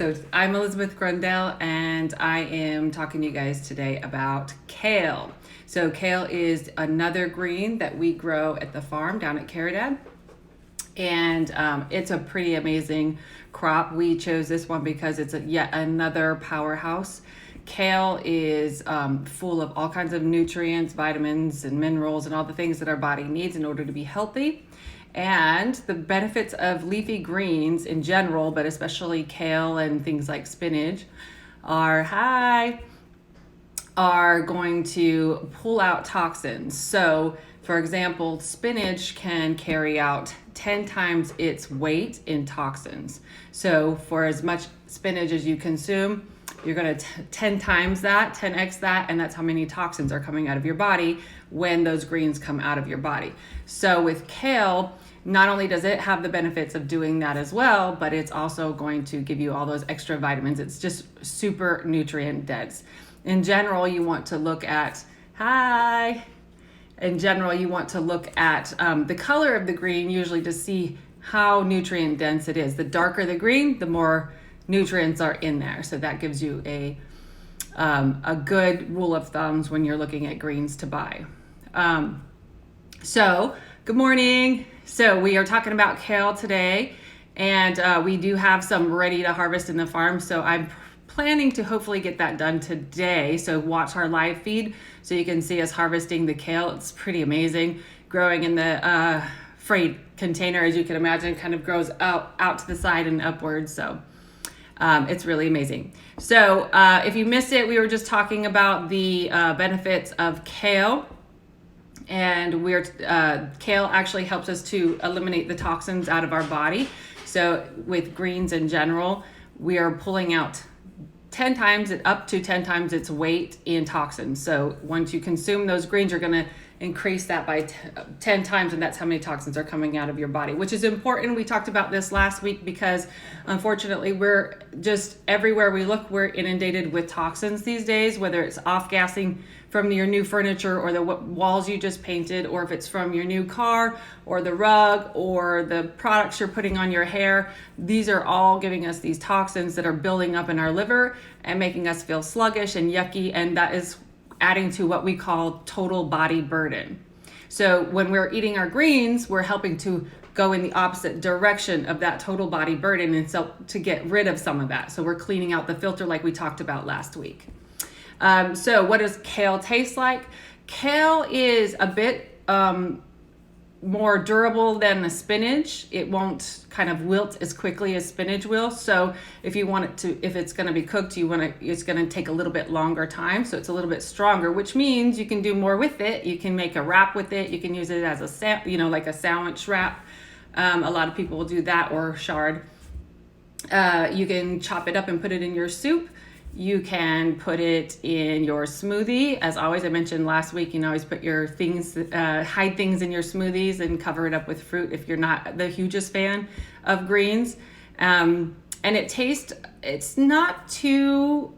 So I'm Elizabeth Gruendell, and I am talking to you guys today about kale. So kale is another green that we grow at the farm down at Caridad, and it's a pretty amazing crop. We chose this one because it's yet another powerhouse. Kale is full of all kinds of nutrients, vitamins, and minerals, and all the things that our body needs in order to be healthy. And the benefits of leafy greens in general, but especially kale and things like spinach, are going to pull out toxins. So, for example, spinach can carry out 10 times its weight in toxins. So, for as much spinach as you consume, you're going to 10 times that, 10x that, and that's how many toxins are coming out of your body when those greens come out of your body. So with kale, not only does it have the benefits of doing that as well, but it's also going to give you all those extra vitamins. It's just super nutrient dense. In general, you want to look at, the color of the green usually to see how nutrient dense it is. The darker the green, the more nutrients are in there. So that gives you a good rule of thumbs when you're looking at greens to buy. So good morning. So we are talking about kale today, and we do have some ready to harvest in the farm. So I'm planning to hopefully get that done today. So watch our live feed so you can see us harvesting the kale. It's pretty amazing. Growing in the freight container, as you can imagine, kind of grows out to the side and upwards. So it's really amazing. So if you missed it, we were just talking about the benefits of kale. And kale actually helps us to eliminate the toxins out of our body. So with greens in general, we are pulling out up to 10 times its weight in toxins. So once you consume those greens, you're going to increase that by 10 times, and that's how many toxins are coming out of your body, which is important. We talked about this last week because unfortunately we're just everywhere we look, we're inundated with toxins these days, whether it's off-gassing from your new furniture or the walls you just painted, or if it's from your new car or the rug or the products you're putting on your hair. These are all giving us these toxins that are building up in our liver and making us feel sluggish and yucky, and that is adding to what we call total body burden. So when we're eating our greens, we're helping to go in the opposite direction of that total body burden, and so to get rid of some of that. So we're cleaning out the filter like we talked about last week. So what does kale taste like? Kale is a bit more durable than the spinach. It won't kind of wilt as quickly as spinach will. So if it's going to be cooked, it's going to take a little bit longer time. So it's a little bit stronger, which means you can do more with it. You can make a wrap with it. You can use it as like a sandwich wrap. A lot of people will do that, or chard. You can chop it up and put it in your soup. You can put it in your smoothie. As always, I mentioned last week, you can always put your things, hide things in your smoothies and cover it up with fruit if you're not the hugest fan of greens. And it's not too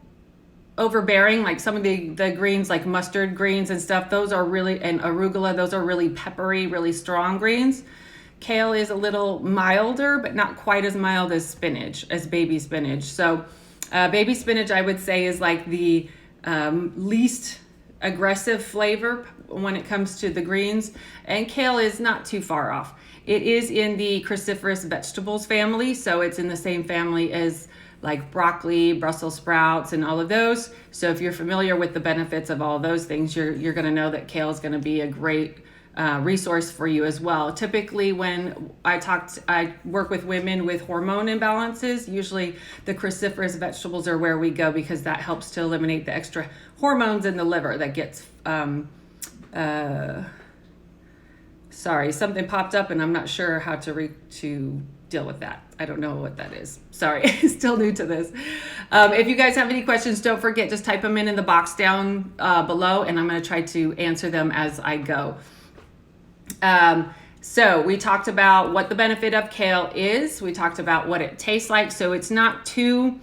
overbearing like some of the greens, like mustard greens and stuff. And arugula, those are really peppery, really strong greens. Kale is a little milder, but not quite as mild as baby spinach. So baby spinach, I would say, is like the least aggressive flavor when it comes to the greens, and kale is not too far off. It is in the cruciferous vegetables family, so it's in the same family as like broccoli, Brussels sprouts, and all of those. So if you're familiar with the benefits of all of those things, you're going to know that kale is going to be a great resource for you as well. Typically when I work with women with hormone imbalances, usually the cruciferous vegetables are where we go, because that helps to eliminate the extra hormones in the liver that gets something popped up and I'm not sure how to deal with that. I don't know what that is. Sorry, still new to this. If you guys have any questions, don't forget, just type them in the box down below, and I'm going to try to answer them as I go. So we talked about what the benefit of kale is. We talked about what it tastes like. So it's not too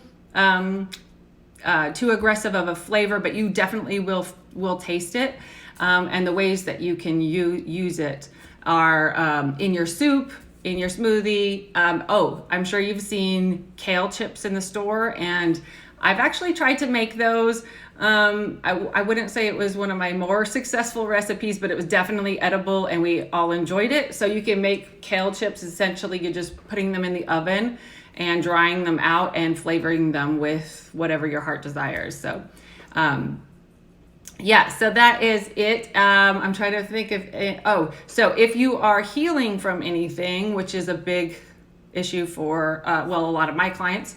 aggressive of a flavor, but you definitely will taste it. And the ways that you can use it are in your soup, in your smoothie. Oh, I'm sure you've seen kale chips in the store, and I've actually tried to make those. I wouldn't say it was one of my more successful recipes, but it was definitely edible and we all enjoyed it. So you can make kale chips. Essentially, you're just putting them in the oven and drying them out and flavoring them with whatever your heart desires. So yeah, so that is it. I'm trying to think of, so if you are healing from anything, which is a big issue for, well, a lot of my clients,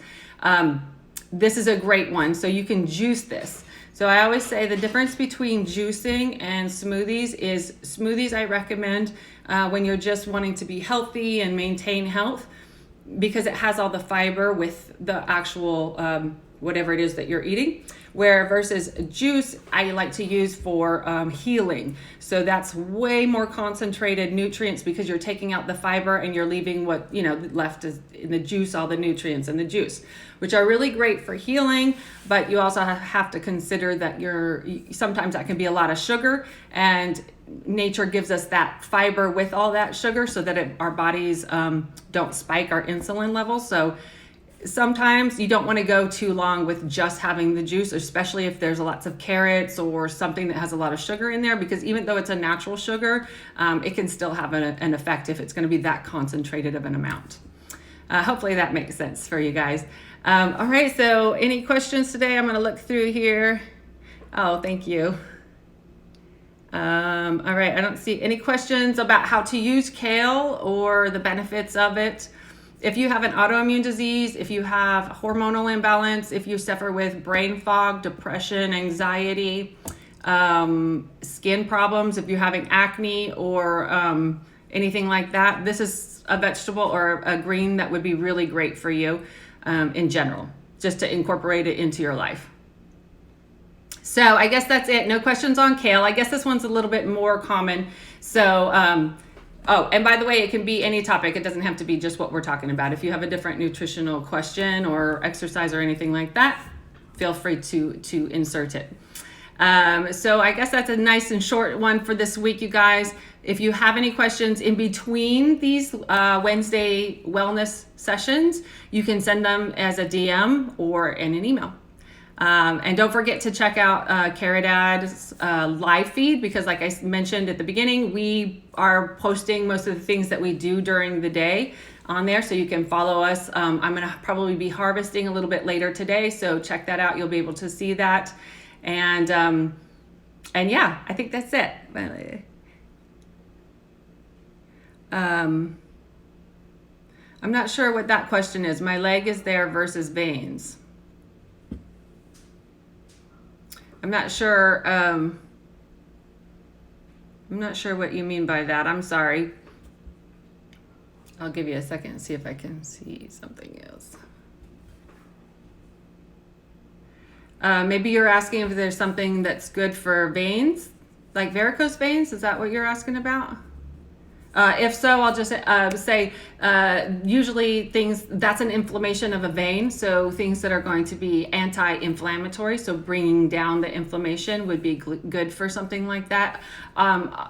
this is a great one. So you can juice this. So I always say the difference between juicing and smoothies is smoothies I recommend when you're just wanting to be healthy and maintain health, because it has all the fiber with the actual whatever it is that you're eating, where versus juice I like to use for healing. So that's way more concentrated nutrients because you're taking out the fiber and you're leaving what, left is in the juice, all the nutrients in the juice, which are really great for healing. But you also have to consider that sometimes that can be a lot of sugar, and nature gives us that fiber with all that sugar so that our bodies don't spike our insulin levels. So sometimes you don't want to go too long with just having the juice, especially if there's lots of carrots or something that has a lot of sugar in there, because even though it's a natural sugar, it can still have an effect if it's going to be that concentrated of an amount. Hopefully that makes sense for you guys. All right, so any questions today? I'm going to look through here. Oh, thank you. All right, I don't see any questions about how to use kale or the benefits of it. If you have an autoimmune disease, if you have hormonal imbalance, if you suffer with brain fog, depression, anxiety, skin problems, if you're having acne or anything like that, this is a vegetable or a green that would be really great for you in general, just to incorporate it into your life. So I guess that's it. No questions on kale. I guess this one's a little bit more common. So, oh, and by the way, it can be any topic. It doesn't have to be just what we're talking about. If you have a different nutritional question or exercise or anything like that, feel free to insert it. So I guess that's a nice and short one for this week, you guys. If you have any questions in between these Wednesday wellness sessions, you can send them as a DM or in an email. And don't forget to check out Caridad's live feed, because like I mentioned at the beginning, we are posting most of the things that we do during the day on there, so you can follow us. I'm going to probably be harvesting a little bit later today, so check that out. You'll be able to see that. And yeah, I think that's it. I'm not sure what that question is. My leg is there versus veins. I'm not sure what you mean by that. I'm sorry. I'll give you a second and see if I can see something else. Maybe you're asking if there's something that's good for veins, like varicose veins. Is that what you're asking about? If so, I'll just say usually that's an inflammation of a vein. So things that are going to be anti-inflammatory, so bringing down the inflammation would be good for something like that.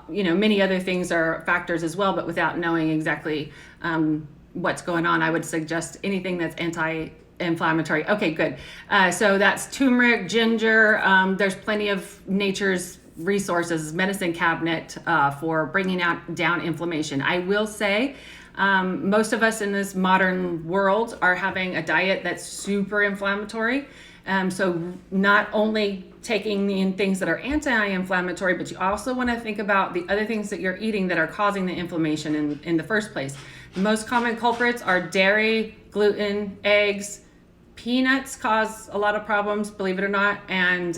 Many other things are factors as well, but without knowing exactly what's going on, I would suggest anything that's anti-inflammatory. Okay, good. So that's turmeric, ginger. There's plenty of nature's resources, medicine cabinet for bringing down inflammation. I will say most of us in this modern world are having a diet that's super inflammatory. So not only taking in things that are anti-inflammatory, but you also want to think about the other things that you're eating that are causing the inflammation in the first place. The most common culprits are dairy, gluten, eggs, peanuts cause a lot of problems, believe it or not, and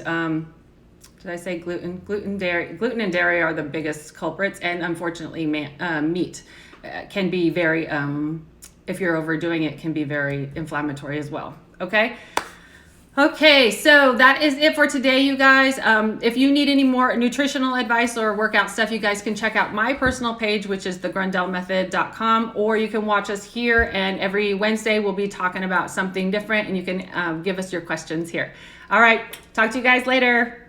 did I say gluten? Gluten and dairy are the biggest culprits, and unfortunately, meat can be very, if you're overdoing it, can be very inflammatory as well. Okay. Okay, so that is it for today, you guys. If you need any more nutritional advice or workout stuff, you guys can check out my personal page, which is thegruendellmethod.com, or you can watch us here, and every Wednesday we'll be talking about something different, and you can give us your questions here. All right, talk to you guys later.